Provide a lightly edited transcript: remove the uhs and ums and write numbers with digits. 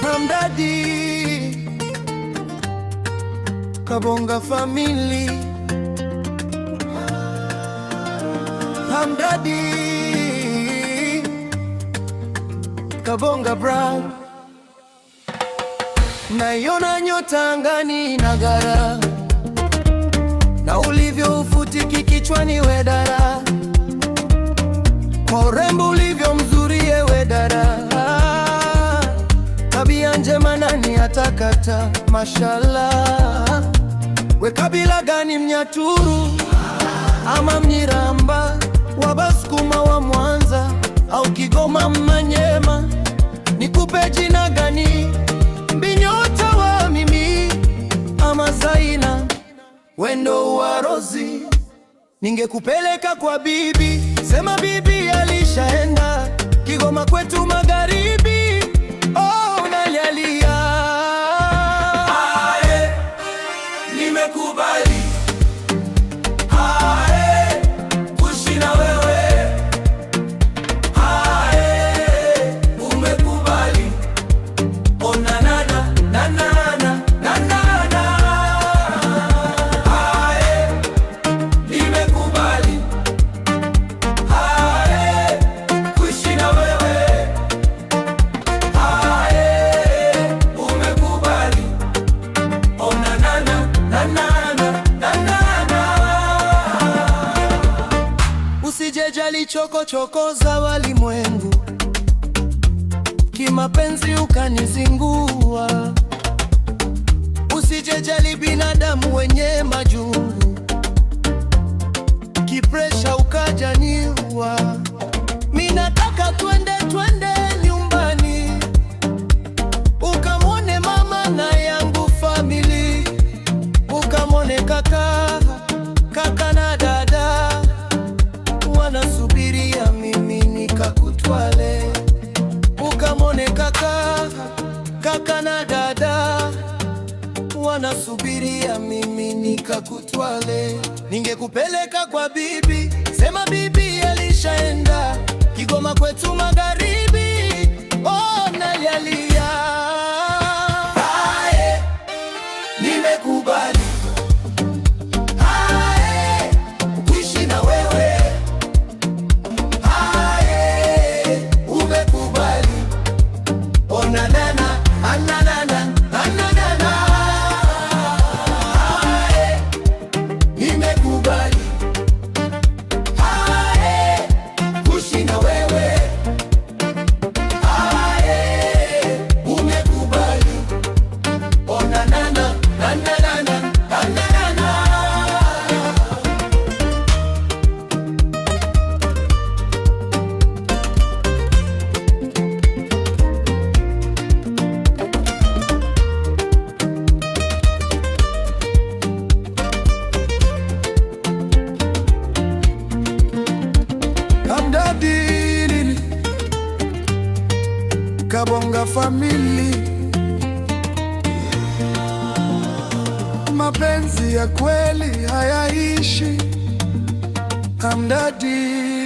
Hamdadi, Kabonga family. Hamdadi, Kabonga Brown. Naiona nyota angani inang'ara, na ulivyo ufutiki kichwani we dada, kwa urembo ulivyo mzuri we dada, tabia njema nani atakata, mashallah. We kabila gani, Mnyaturu ama Mnyiramba, Wabasukuma wa Mwanza au Kigoma Manyema? Nikupe jina gani, Binyota wa mimi ama Zaina, wendo wa Rozi? Ningekupeleka kwa bibi, sema bibi alishaenda Kigoma kwetu magharibi. Oh, nalialia. Ae, nimekubali. Ae, kuishi na wewe. Ae, umekubali. Oh, na na na na na na na na. Ae, nimekubali. Ae, kuishi na wewe. Ae, umekubali. Oh, na na na na na na na. Usijejali chokochoko za walimwengu, kimapenzi ukanizingua. Usijejali binadamu wenye majungu, kipresha ukajaniua. Mimi nataka twende nyumbani, ukamwone mama na yangu family, ukamwone kaka na dada, wanasubiria mimi nikakutwale. Ukamwone kaka na dada, wanasubiria mimi nikakutwale. Ningekupeleka kwa bibi, sema bibi alishaenda Kigoma kwetu magharibi. Oh, nalialia. Ae, nimekubali. Ae, kuishi na wewe. Ae, umekubali. Oh, na na na na na na na. Ae, nimekubali. Ae, kuishi na wewe. Ae, umekubali. Oh, na na na na na na na. Hamdadi, Kabonga family. Mapenzi ya kweli hayaishi. Hamdadi.